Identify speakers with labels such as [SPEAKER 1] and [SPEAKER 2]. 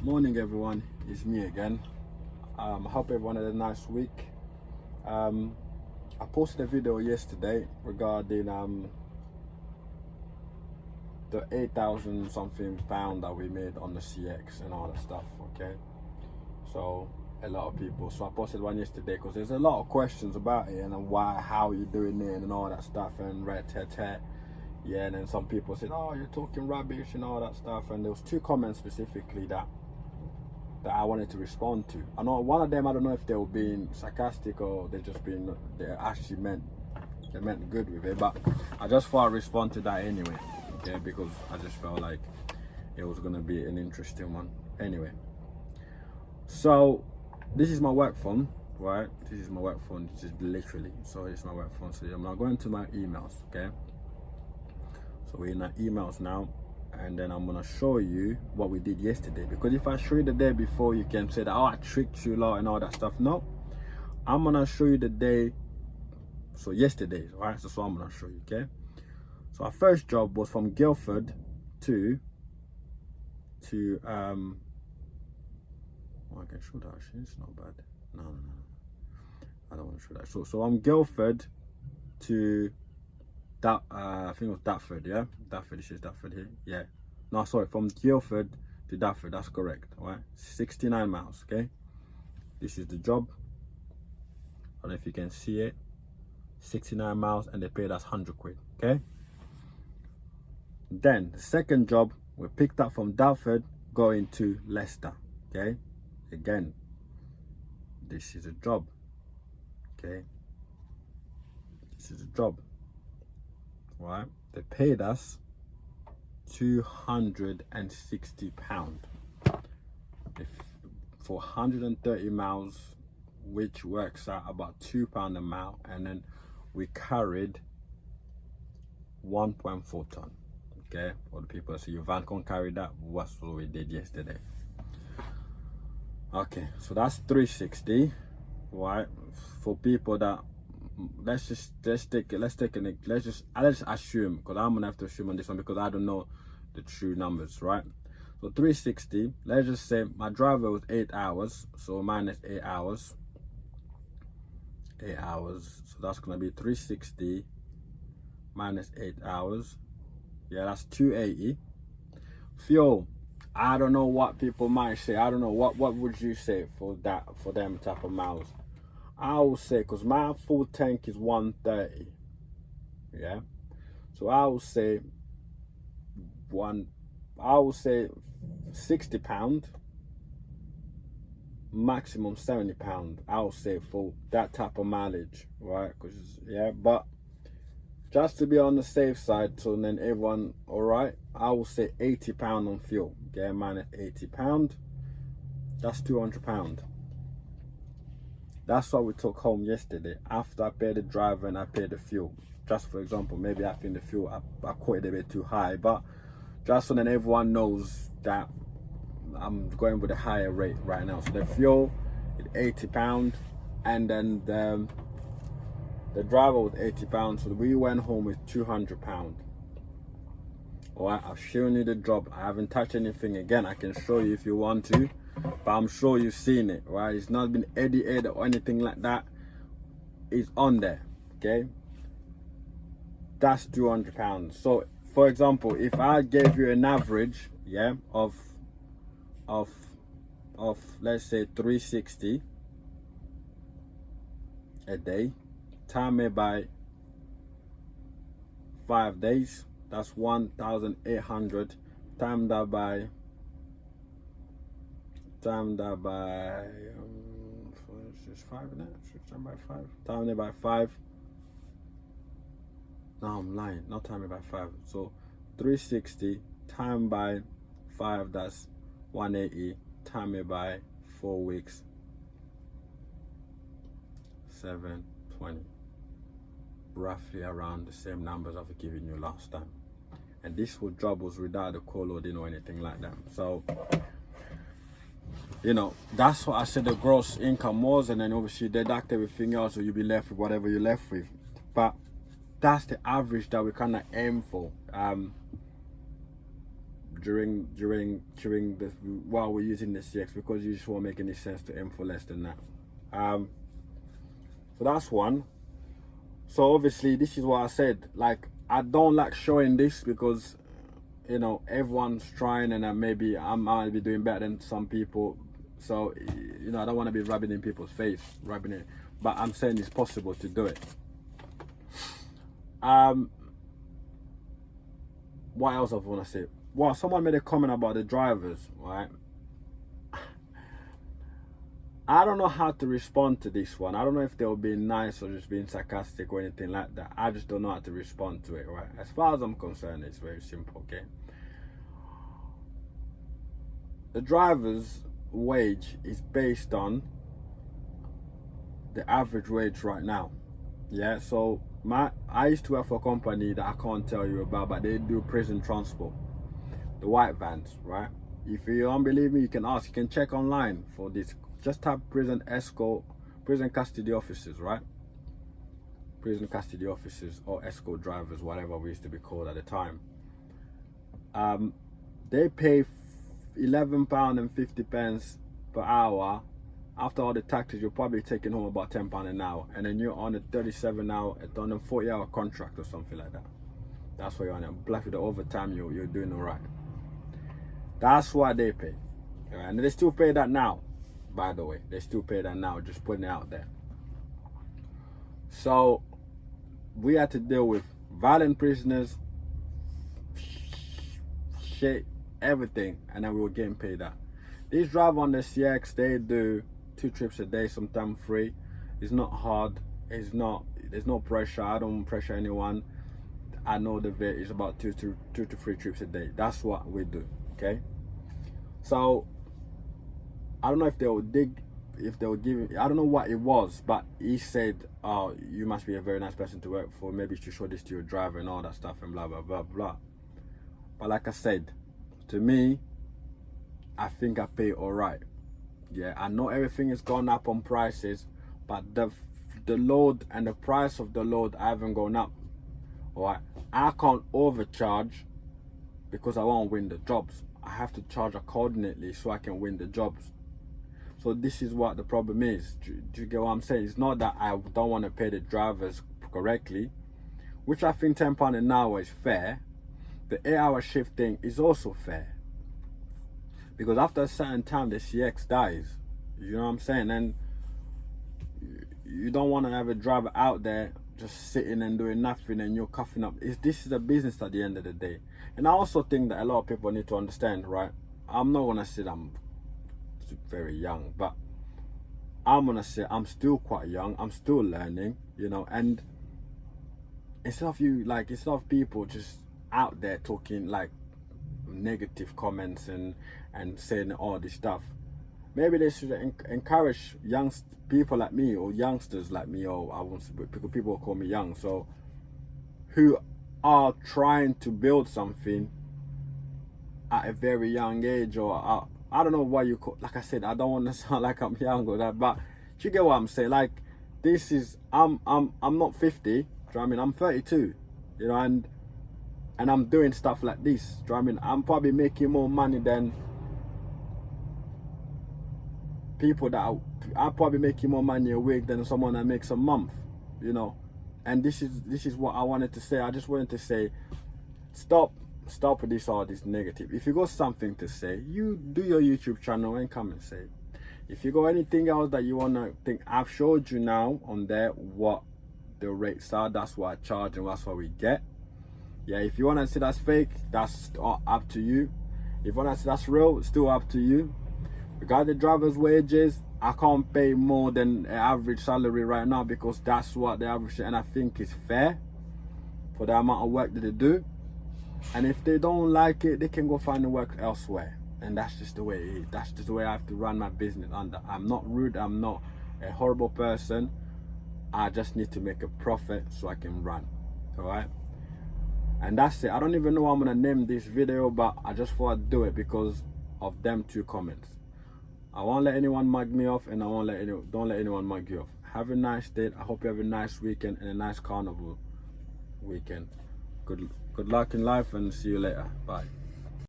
[SPEAKER 1] Morning everyone, it's me again. I hope everyone had a nice week. I posted a video yesterday regarding the 8,000 something pound that we made on the CX and all that stuff. Okay, so a lot of people, so I posted one yesterday because there's a lot of questions about it and why, how you doing it and all that stuff and yeah. And then some people said, oh, you're talking rubbish and all that stuff, and there was two comments specifically that I wanted to respond to. I know one of them, I don't know if they were being sarcastic or they actually meant good with it, but I just thought I'd respond to that anyway, okay, because I just felt like it was gonna be an interesting one. Anyway, so this is my work phone, right? This is my work phone, this is literally, so it's my work phone. So I'm now going to my emails, okay? So we're in our emails now, and then I'm gonna show you what we did yesterday, because if I show you the day before, you can say that, oh, I tricked you lot and all that stuff. No, I'm gonna show you the day, so yesterday, all right? So I'm gonna show you, okay? So our first job was from Guildford to oh, I can show that actually, it's not bad. No, I don't want to show that. So I'm Guildford to that, I think it was Dartford, yeah? Dartford, it says Dartford here, yeah. No, sorry, from Guildford to Dartford, that's correct, all right? 69 miles, okay? This is the job. I don't know if you can see it. 69 miles, and they paid us 100 quid, okay? Then, the second job, we picked up from Dartford, going to Leicester, okay? Again, this is a job, okay? This is a job. Right, they paid us £260 for 130 miles, which works out about £2 a mile, and then we carried 1.4 ton. Okay, all the people say your van can't carry that. That's what we did yesterday. Okay, so that's 360, right? For people that, let's just assume, because I'm gonna have to assume on this one because I don't know the true numbers, right? So 360, let's just say my driver was 8 hours, so minus 8 hours, so that's gonna be 360 minus 8 hours, yeah, that's 280. Fuel, I don't know what people might say. I don't know what would you say for that, for them type of miles? I will say, because my full tank is 130, yeah, so I will say £60, maximum £70, I will say, for that type of mileage, right? Because, yeah, but just to be on the safe side, so then everyone all right, I will say £80 on fuel, okay, minus £80, that's £200. That's what we took home yesterday. After I paid the driver and I paid the fuel. Just for example, maybe I think the fuel, I quoted a bit too high, but just so then everyone knows that I'm going with a higher rate right now. So the fuel is £80, and then the driver was £80, so we went home with £200. All right, I've shown you the job. I haven't touched anything. Again, I can show you if you want to, but I'm sure you've seen it, right? It's not been edited or anything like that. It's on there, okay? That's £200. So, for example, if I gave you an average, yeah, of let's say 360 a day, time it by 5 days, that's 1,800. Time that by just 5 now. Time by 5. Time it by 5. No, I'm lying. Not time it by 5. So 360 time by 5. That's 180. Time it by 4 weeks. 720. Roughly around the same numbers I've given you last time. And this whole job was without the call loading or anything like that. So, you know, that's what I said the gross income was, and then obviously deduct everything else, so you'll be left with whatever you're left with. But that's the average that we kind of aim for. during the while we're using the CX, because you just won't make any sense to aim for less than that. So that's one. So obviously this is what I said, like I don't like showing this because, you know, everyone's trying, and maybe I might be doing better than some people. So, you know, I don't want to be rubbing in people's face, but I'm saying it's possible to do it. What else I want to say? Well, someone made a comment about the drivers, right? I don't know how to respond to this one. I don't know if they were being nice or just being sarcastic or anything like that. I just don't know how to respond to it, right? As far as I'm concerned, it's very simple, okay? The driver's wage is based on the average wage right now. Yeah, so I used to work for a company that I can't tell you about, but they do prison transport, the white vans, right? If you don't believe me, you can ask. You can check online for this. Just type prison escort, prison custody officers, right? Prison custody officers or escort drivers, whatever we used to be called at the time. They pay £11.50 per hour. After all the taxes, you're probably taking home about £10 an hour, and then you're on a 40-hour contract or something like that. That's what you're on. Plus with the overtime, you're doing all right. That's what they pay, and they still pay that now. By the way, they still pay that now. Just putting it out there. So we had to deal with violent prisoners, shit, everything, and then we were getting paid that. These drivers on the CX, they do 2 trips a day, sometimes 3. It's not hard. There's no pressure. I don't pressure anyone. I know the rate is about 2 to 3 trips a day. That's what we do. Okay. So I don't know if they will give. I don't know what it was, but he said, "Oh, you must be a very nice person to work for. Maybe you should show this to your driver and all that stuff and blah blah blah blah." But like I said, to me, I think I pay all right. Yeah, I know everything has gone up on prices, but the load and the price of the load haven't gone up. All right, I can't overcharge because I won't win the jobs. I have to charge accordingly so I can win the jobs. So this is what the problem is. Do you get what I'm saying? It's not that I don't want to pay the drivers correctly, which I think £10 an hour is fair. The 8-hour shift thing is also fair, because after a certain time the CX dies. You know what I'm saying? And you don't want to have a driver out there just sitting and doing nothing and you're coughing up. This is a business at the end of the day. And I also think that a lot of people need to understand, right? I'm not gonna say that I'm very young, but I'm gonna say I'm still quite young. I'm still learning, you know. And instead of people just out there talking like negative comments and saying all this stuff, maybe they should encourage young people like me, or youngsters like me, or I want to, people call me young, so who are trying to build something at a very young age, or I don't know what you call. Like I said, I don't want to sound like I'm young or that, but you get what I'm saying. Like, this is I'm not 50. Do you know what I mean? I'm 32. You know, and I'm doing stuff like this. Do you know what I mean? I'm probably making more money than people that I'm probably making more money a week than someone that makes a month. You know, and this is what I wanted to say. I just wanted to say, stop with all this negative. If you got something to say, you do your YouTube channel and come and say it. If you got anything else that you wanna think, I've showed you now on there what the rates are. That's what I charge and that's what we get. Yeah, if you wanna say that's fake, that's up to you. If you wanna say that's real, it's still up to you. Regarding the driver's wages, I can't pay more than an average salary right now, because that's what the average, and I think is fair for the amount of work that they do. And if they don't like it, they can go find the work elsewhere. And that's just the way it is. That's just the way I have to run my business under. I'm not rude. I'm not a horrible person. I just need to make a profit so I can run. All right? And that's it. I don't even know what I'm going to name this video, but I just thought I'd do it because of them 2 comments. I won't let anyone mug me off, and I won't don't let anyone mug you off. Have a nice day. I hope you have a nice weekend and a nice carnival weekend. Good luck in life, and see you later. Bye.